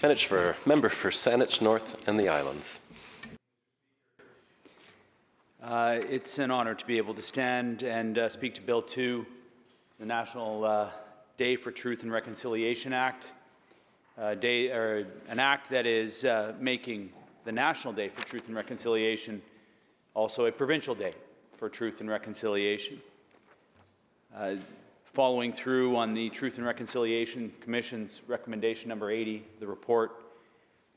Member for Saanich North and the Islands. It's an honor to be able to stand and speak to Bill 2, the National Day for Truth and Reconciliation Act, an act that is making the National Day for Truth and Reconciliation also a provincial day for truth and reconciliation. Following through on the Truth and Reconciliation Commission's recommendation number 80, the report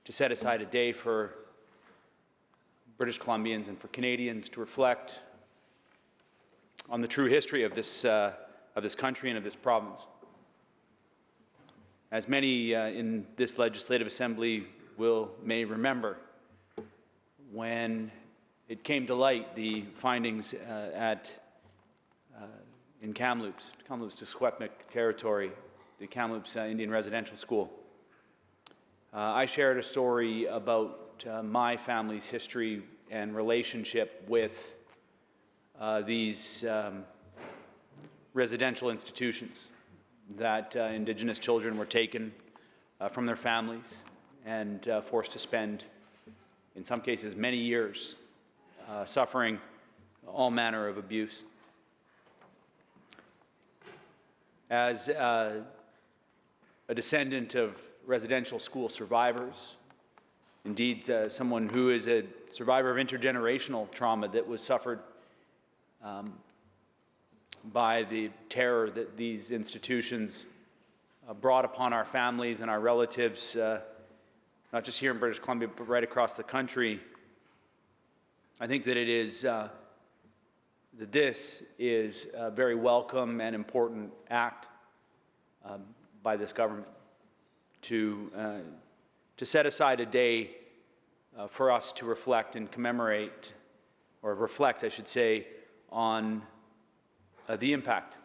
to set aside a day for British Columbians and for Canadians to reflect on the true history of this country and of this province. As many in this Legislative Assembly may remember, when it came to light, the findings in Kamloops to Secwepemc territory, the Kamloops Indian Residential School. I shared a story about my family's history and relationship with these residential institutions that Indigenous children were taken from their families and forced to spend, in some cases, many years suffering all manner of abuse. As a descendant of residential school survivors, indeed someone who is a survivor of intergenerational trauma that was suffered by the terror that these institutions brought upon our families and our relatives, not just here in British Columbia, but right across the country, I think that this is a very welcome and important act by this government to set aside a day for us to reflect and commemorate, or reflect, I should say, on the impact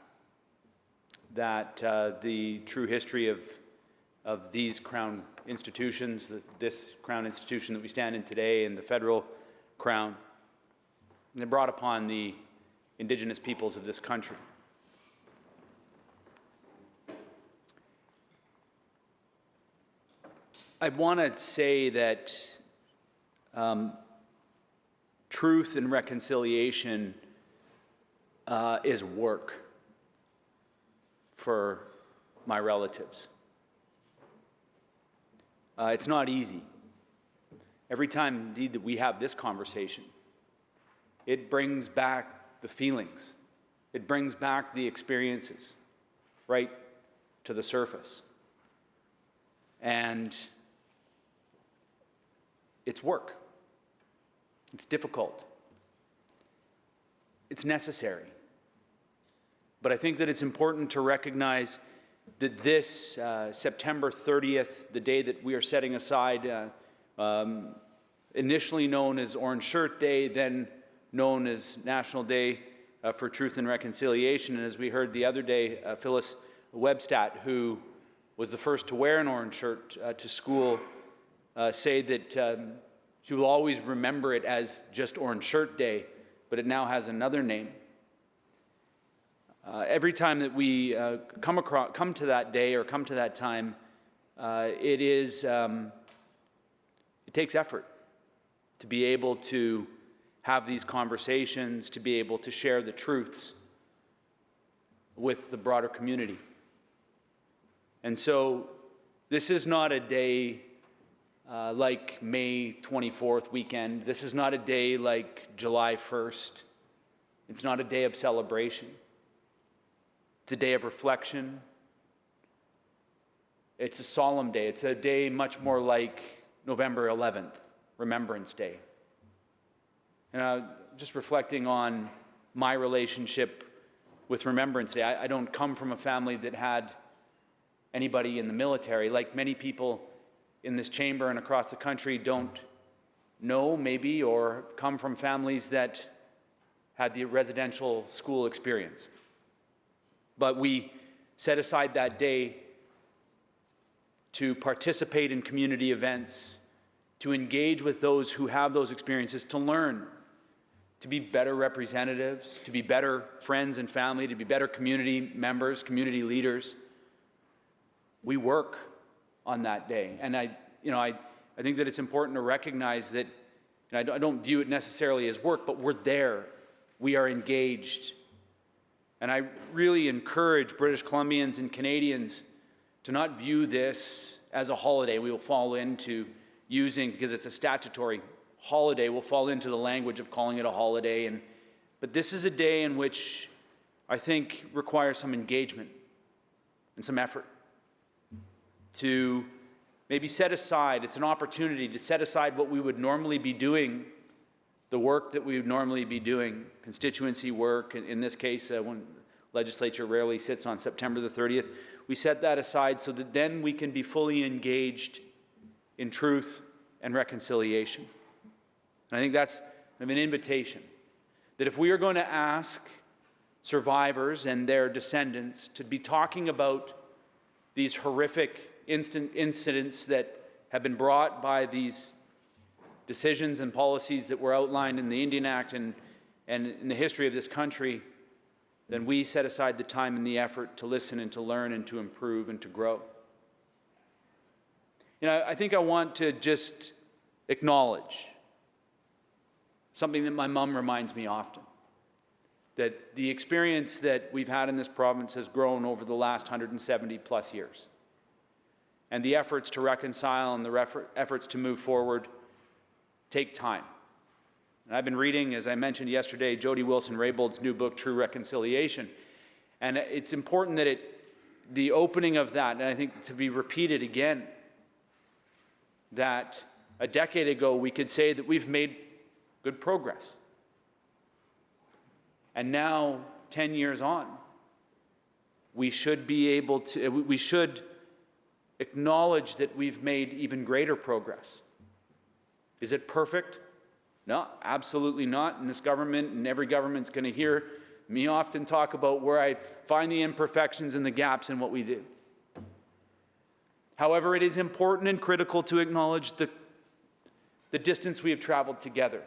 that the true history of these Crown institutions, this Crown institution that we stand in today, and the federal Crown, and they brought upon the Indigenous peoples of this country. I want to say that truth and reconciliation is work for my relatives. It's not easy. Every time, indeed, that we have this conversation, it brings back the feelings. It brings back the experiences right to the surface. And it's work. It's difficult. It's necessary. But I think that it's important to recognize that this September 30th, the day that we are setting aside, initially known as Orange Shirt Day, then known as National Day for Truth and Reconciliation. And as we heard the other day, Phyllis Webstat, who was the first to wear an orange shirt to school, say that she will always remember it as just Orange Shirt Day, but it now has another name. Every time that we come to that day or come to that time, it takes effort to be able to have these conversations, to be able to share the truths with the broader community. And so this is not a day like May 24th weekend. This is not a day like July 1st. It's not a day of celebration. It's a day of reflection. It's a solemn day. It's a day much more like November 11th, Remembrance Day. And just reflecting on my relationship with Remembrance Day, I don't come from a family that had anybody in the military. Like many people in this chamber and across the country don't know, maybe, or come from families that had the residential school experience. But we set aside that day to participate in community events, to engage with those who have those experiences, to learn, to be better representatives, to be better friends and family, to be better community members, community leaders. We work on that day. And I think that it's important to recognize that, and I don't view it necessarily as work, but we're there. We are engaged. And I really encourage British Columbians and Canadians to not view this as a holiday we will fall into using, because it's a statutory holiday, we'll fall into the language of calling it a holiday. But this is a day in which I think requires some engagement and some effort to maybe set aside. It's an opportunity to set aside what we would normally be doing, the work that we would normally be doing, constituency work. In this case, when legislature rarely sits on September the 30th, we set that aside so that then we can be fully engaged in truth and reconciliation. And I think that's an invitation, that if we are going to ask survivors and their descendants to be talking about these horrific incidents that have been brought by these decisions and policies that were outlined in the Indian Act and in the history of this country, then we set aside the time and the effort to listen and to learn and to improve and to grow. I think I want to just acknowledge something that my mom reminds me often, that the experience that we've had in this province has grown over the last 170 plus years. And the efforts to reconcile and the efforts to move forward take time. And I've been reading, as I mentioned yesterday, Jody Wilson-Raybould's new book, True Reconciliation. And it's important that the opening of that, and I think to be repeated again, that a decade ago we could say that we've made good progress. And now, 10 years on, we should be able to, we should acknowledge that we've made even greater progress. Is it perfect? No, absolutely not. And this government and every government's going to hear me often talk about where I find the imperfections and the gaps in what we do. However, it is important and critical to acknowledge the distance we have traveled together,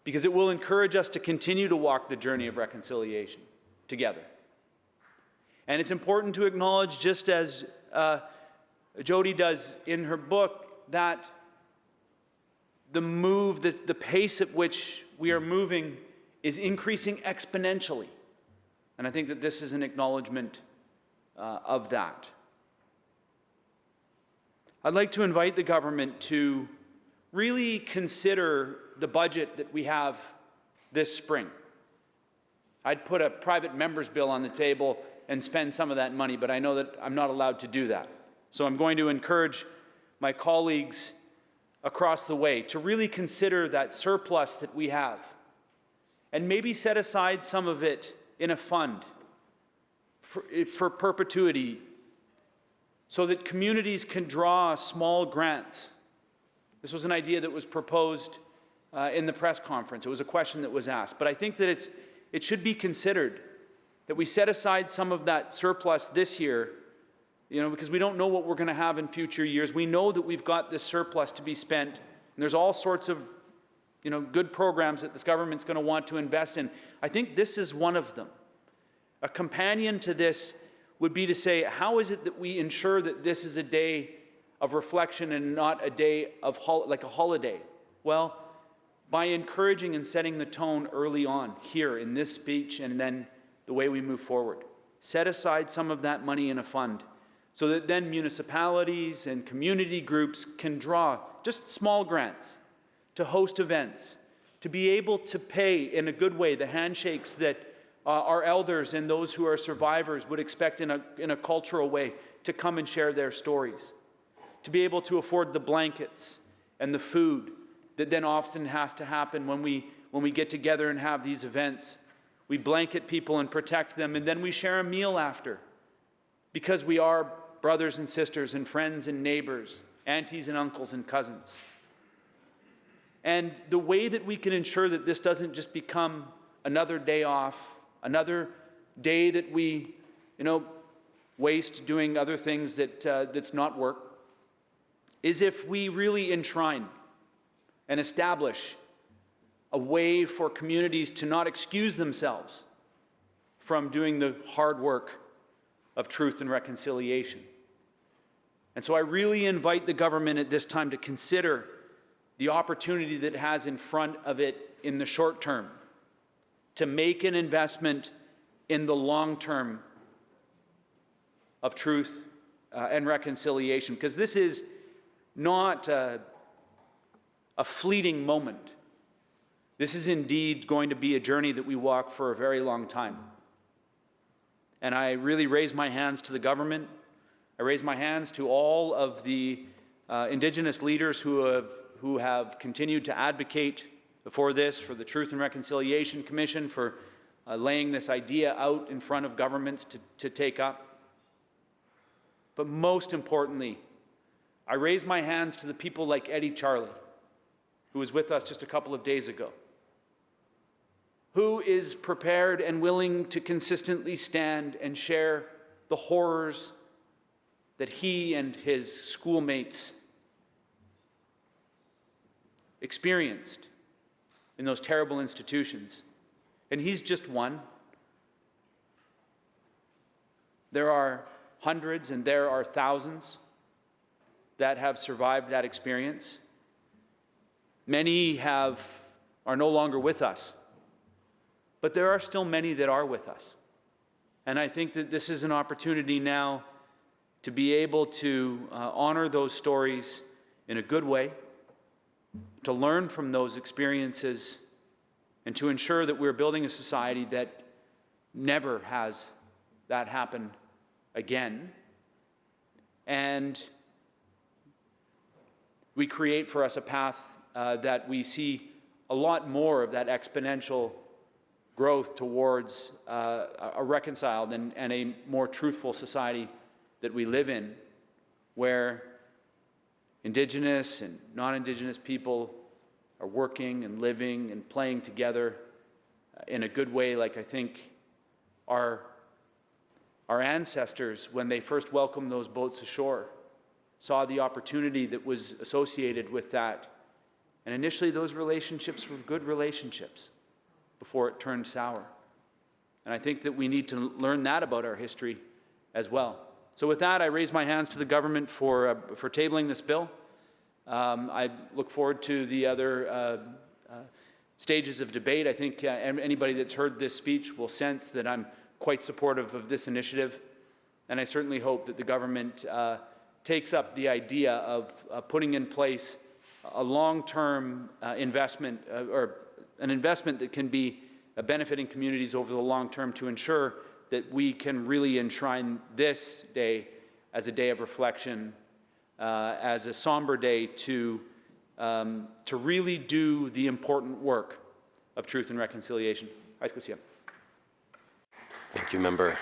because it will encourage us to continue to walk the journey of reconciliation together. And it's important to acknowledge, just as Jody does in her book, that the pace at which we are moving is increasing exponentially. And I think that this is an acknowledgement of that. I'd like to invite the government to really consider the budget that we have this spring. I'd put a private member's bill on the table and spend some of that money, but I know that I'm not allowed to do that. So I'm going to encourage my colleagues across the way to really consider that surplus that we have and maybe set aside some of it in a fund for perpetuity, so that communities can draw small grants. This was an idea that was proposed in the press conference. It was a question that was asked. But I think that it should be considered that we set aside some of that surplus this year, because we don't know what we're going to have in future years. We know that we've got this surplus to be spent, and there's all sorts of good programs that this government's going to want to invest in. I think this is one of them. A companion to this would be to say, how is it that we ensure that this is a day of reflection and not a day of like a holiday? Well, by encouraging and setting the tone early on here in this speech, and then the way we move forward. Set aside some of that money in a fund so that then municipalities and community groups can draw just small grants to host events, to be able to pay in a good way the handshakes that our elders and those who are survivors would expect in a cultural way, to come and share their stories, to be able to afford the blankets and the food that then often has to happen when we get together and have these events. We blanket people and protect them, and then we share a meal after, because we are brothers and sisters and friends and neighbors, aunties and uncles and cousins. And the way that we can ensure that this doesn't just become another day off, another day that we, waste doing other things that's not work, is if we really enshrine and establish a way for communities to not excuse themselves from doing the hard work of truth and reconciliation. And so I really invite the government at this time to consider the opportunity that it has in front of it in the short term, to make an investment in the long term of truth and reconciliation, because this is not a fleeting moment. This is indeed going to be a journey that we walk for a very long time. And I really raise my hands to the government. I raise my hands to all of the Indigenous leaders who have continued to advocate for this, for the Truth and Reconciliation Commission, for laying this idea out in front of governments to take up. But most importantly, I raise my hands to the people like Eddie Charlie, who was with us just a couple of days ago, who is prepared and willing to consistently stand and share the horrors that he and his schoolmates experienced in those terrible institutions. And he's just one. There are hundreds and there are thousands that have survived that experience. Many are no longer with us, but there are still many that are with us. And I think that this is an opportunity now to be able to honor those stories in a good way, to learn from those experiences, and to ensure that we're building a society that never has that happen again. And we create for us a path that we see a lot more of that exponential growth towards a reconciled and a more truthful society that we live in, where Indigenous and non-Indigenous people are working and living and playing together in a good way, like I think our ancestors, when they first welcomed those boats ashore, saw the opportunity that was associated with that. And initially those relationships were good relationships before it turned sour. And I think that we need to learn that about our history as well. So with that, I raise my hands to the government for tabling this bill. I look forward to the other stages of debate. I think anybody that's heard this speech will sense that I'm quite supportive of this initiative. And I certainly hope that the government takes up the idea of putting in place a long-term investment or an investment that can be benefiting communities over the long term, to ensure that we can really enshrine this day as a day of reflection, as a somber day to really do the important work of truth and reconciliation. Thank you, Member.